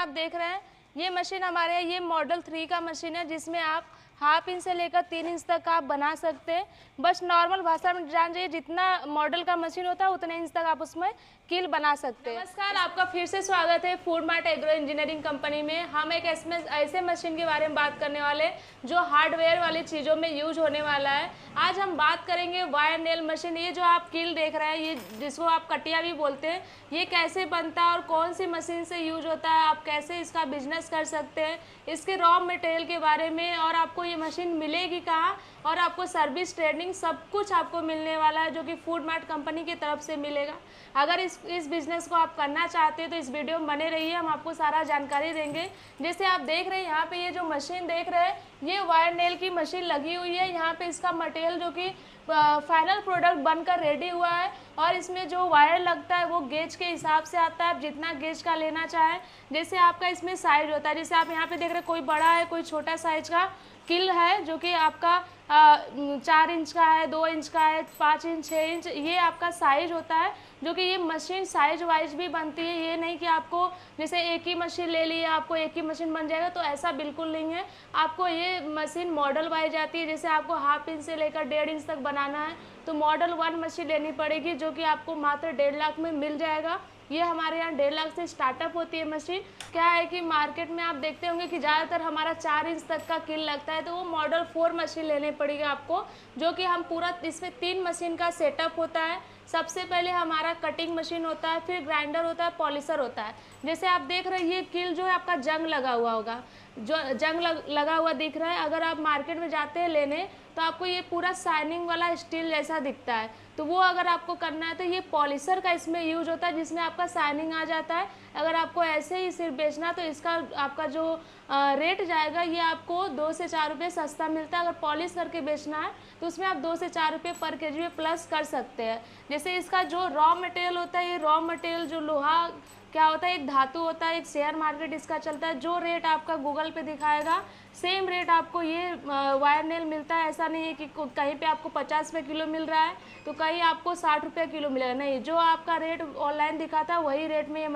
आप देख रहे हैं ये मशीन हमारे यहाँ ये मॉडल 3 का मशीन है, जिसमें आप हाफ इंच से लेकर 3 इंच तक आप बना सकते हैं। बस नॉर्मल भाषा में जान जाइए, जितना मॉडल का मशीन होता है उतने इंच तक आप उसमें कील बना सकते हैं। नमस्कार, आपका फिर से स्वागत है food mart agro engineering company में। हम एक ऐसे मशीन के बारे में बात करने वाले जो हार्डवेयर वाली चीज़ों में यूज होने वाला है। आज हम बात करेंगे वायर नेल मशीन। ये जो आप कील देख रहे हैं, ये जिसको आप कटिया भी बोलते हैं, ये कैसे बनता है और कौन सी मशीन से यूज होता है, आप कैसे इसका बिजनेस कर सकते हैं, इसके रॉ मटेरियल के बारे में, और आपको ये मशीन मिलेगी कहाँ और आपको सर्विस ट्रेनिंग सब कुछ आपको मिलने वाला है, जो कि फूड मार्ट कंपनी की तरफ से मिलेगा। अगर इस बिज़नेस को आप करना चाहते हैं तो इस वीडियो में बने रहिए, हम आपको सारा जानकारी देंगे। जैसे आप देख रहे हैं यहाँ पे ये जो मशीन देख रहे हैं, ये वायर नेल की मशीन लगी हुई है। यहाँ पे इसका मटेरियल जो कि फाइनल प्रोडक्ट बनकर रेडी हुआ है, और इसमें जो वायर लगता है वो गेज के हिसाब से आता है, आप जितना गेज का लेना चाहें। जैसे आपका इसमें साइज होता है, जैसे आप यहाँ पे देख रहे हैं, कोई बड़ा है कोई छोटा साइज का किल है, जो कि आपका 4 इंच का है, 2 इंच का है, 5 इंच, 6 इंच, ये आपका साइज होता है। जो कि ये मशीन साइज वाइज भी बनती है, ये नहीं कि आपको जैसे एक ही मशीन ले लिए आपको एक ही मशीन बन जाएगा, तो ऐसा बिल्कुल नहीं है। आपको ये मशीन मॉडल वाइज आती है। जैसे आपको हाफ इंच से लेकर 1.5 इंच तक बनाना है तो मॉडल 1 मशीन लेनी पड़ेगी, जो कि आपको मात्र 1.5 लाख में मिल जाएगा। ये हमारे यहाँ 1.5 लाख से स्टार्टअप होती है मशीन। क्या है कि मार्केट में आप देखते होंगे कि ज़्यादातर हमारा 4 इंच तक का किल लगता है, तो वो मॉडल 4 मशीन लेने पड़ेगी आपको, जो कि हम पूरा इसमें 3 मशीन का सेटअप होता है। सबसे पहले हमारा कटिंग मशीन होता है, फिर ग्राइंडर होता है, पॉलिशर होता है। जैसे आप देख रहे हैं ये किल जो है आपका जंग लगा हुआ होगा, जो जंग लगा हुआ दिख रहा है। अगर आप मार्केट में जाते हैं लेने तो आपको ये पूरा शाइनिंग वाला स्टील जैसा दिखता है, तो वो अगर आपको करना है तो ये पॉलिशर का इसमें यूज होता है, जिसमें आपका शाइनिंग आ जाता है। अगर आपको ऐसे ही सिर्फ बेचना तो इसका आपका जो रेट जाएगा ये आपको 2 से 4 रुपये सस्ता मिलता है। अगर पॉलिश करके बेचना है तो उसमें आप 2 से 4 रुपये पर केजी में प्लस कर सकते हैं। जैसे इसका जो रॉ मटेरियल होता है, ये रॉ मटेरियल जो लोहा क्या होता है, एक धातु होता है, एक शेयर मार्केट इसका चलता है। जो रेट आपका गूगल पे दिखाएगा सेम रेट आपको ये वायर नेल मिलता है। ऐसा नहीं है कि कहीं पे आपको 50 रुपये किलो मिल रहा है तो कहीं आपको 60 रुपये किलो मिलेगा, नहीं। जो आपका रेट ऑनलाइन दिखाता है वही रेट में ये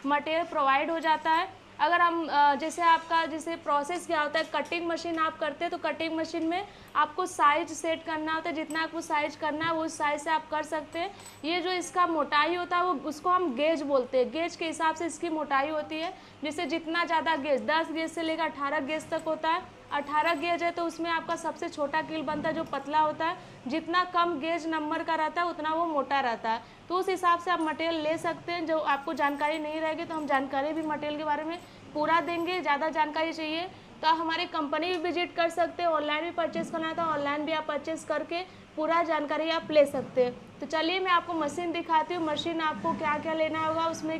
मटेरियल प्रोवाइड हो जाता है। अगर हम जैसे प्रोसेस क्या होता है, कटिंग मशीन आप करते हैं तो कटिंग मशीन में आपको साइज सेट करना होता है, जितना आपको साइज करना है वो साइज से आप कर सकते हैं। ये जो इसका मोटाई होता है वो उसको हम गेज बोलते हैं, गेज के हिसाब से इसकी मोटाई होती है। जैसे जितना ज़्यादा गेज 10 गेज से लेकर 18 गेज तक होता है। 18 गेज है तो उसमें आपका सबसे छोटा कील बनता है जो पतला होता है। जितना कम गेज नंबर का रहता है उतना वो मोटा रहता है, तो उस हिसाब से आप मटेरियल ले सकते हैं। जो आपको जानकारी नहीं रहेगी तो हम जानकारी भी मटेरियल के बारे में पूरा देंगे। ज़्यादा जानकारी चाहिए तो आप हमारी कंपनी भी विजिट कर सकते हैं। ऑनलाइन भी परचेस करना है तो ऑनलाइन भी आप परचेस करके पूरा जानकारी आप ले सकते हैं। तो चलिए मैं आपको मशीन दिखाती हूँ। मशीन आपको क्या क्या लेना होगा, उसमें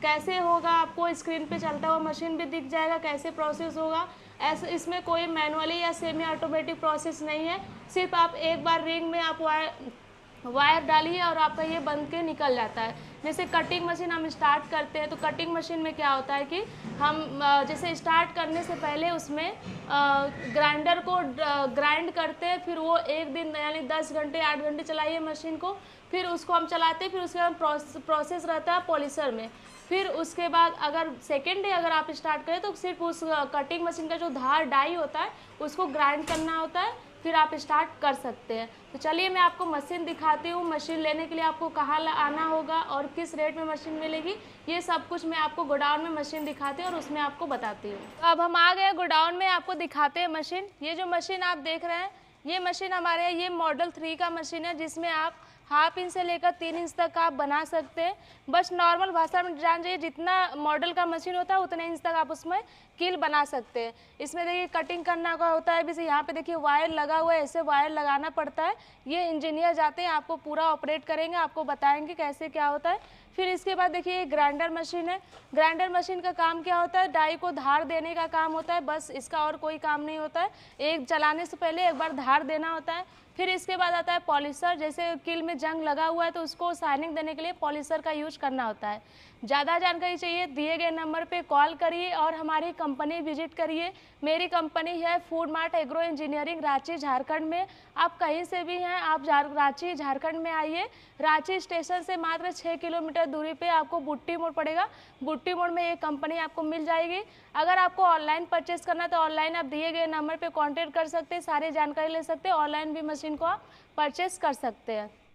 कैसे होगा, आपको स्क्रीन पे चलता हुआ मशीन भी दिख जाएगा, कैसे प्रोसेस होगा। ऐसे इसमें कोई मैनुअली या सेमी ऑटोमेटिक प्रोसेस नहीं है। सिर्फ आप एक बार रिंग में आप वायर डालिए और आपका ये बन के निकल जाता है। जैसे कटिंग मशीन हम स्टार्ट करते हैं तो कटिंग मशीन में क्या होता है कि हम जैसे स्टार्ट करने से पहले उसमें ग्राइंडर को ग्राइंड करते हैं, फिर वो एक दिन यानी 10 घंटे 8 घंटे चलाइए मशीन को, फिर उसको हम चलाते हैं। फिर उसके बाद प्रोसेस रहता है पॉलिशर में। फिर उसके बाद अगर सेकेंड डे अगर आप स्टार्ट करें तो सिर्फ उस कटिंग मशीन का जो धार डाई होता है उसको ग्राइंड करना होता है, फिर आप स्टार्ट कर सकते हैं। तो चलिए मैं आपको मशीन दिखाती हूँ। मशीन लेने के लिए आपको कहाँ आना होगा और किस रेट में मशीन मिलेगी, ये सब कुछ मैं आपको गोडाउन में मशीन दिखाती हूँ और उसमें आपको बताती हूँ। तो अब हम आ गए गोडाउन में, आपको दिखाते हैं मशीन। ये जो मशीन आप देख रहे हैं ये मशीन हमारे यहाँ ये मॉडल 3 का मशीन है, जिसमें आप हाफ इंच से लेकर 3 इंच तक आप बना सकते हैं। बस नॉर्मल भाषा में जान जाइए, जितना मॉडल का मशीन होता है उतने इंच तक आप उसमें कील बना सकते हैं। इसमें देखिए कटिंग करना का होता है, जैसे यहाँ पे देखिए वायर लगा हुआ है, ऐसे वायर लगाना पड़ता है। ये इंजीनियर जाते हैं आपको पूरा ऑपरेट करेंगे, आपको बताएंगे कैसे क्या होता है। फिर इसके बाद देखिए ये ग्राइंडर मशीन है। ग्राइंडर मशीन का काम क्या होता है, डाई को धार देने का काम होता है, बस इसका और कोई काम नहीं होता है। एक चलाने से पहले एक बार धार देना होता है। फिर इसके बाद आता है पॉलिशर। जैसे कील में जंग लगा हुआ है तो उसको शाइनिंग देने के लिए पॉलिशर का यूज करना होता है। ज़्यादा जानकारी चाहिए दिए गए नंबर पे कॉल करिए और हमारी कंपनी विजिट करिए। मेरी कंपनी है food mart agro engineering, Ranchi Jharkhand में। आप कहीं से भी हैं, आप रांची झारखंड में आइए। रांची स्टेशन से मात्र 6 किलोमीटर किलोमीटर दूरी पे आपको बुट्टी मोड़ पड़ेगा। बुट्टी मोड़ में ये कंपनी आपको मिल जाएगी। अगर आपको ऑनलाइन परचेस करना है तो ऑनलाइन आप दिए गए नंबर पे कांटेक्ट कर सकते हैं, सारी जानकारी ले सकते हैं, ऑनलाइन भी मशीन को आप परचेस कर सकते हैं।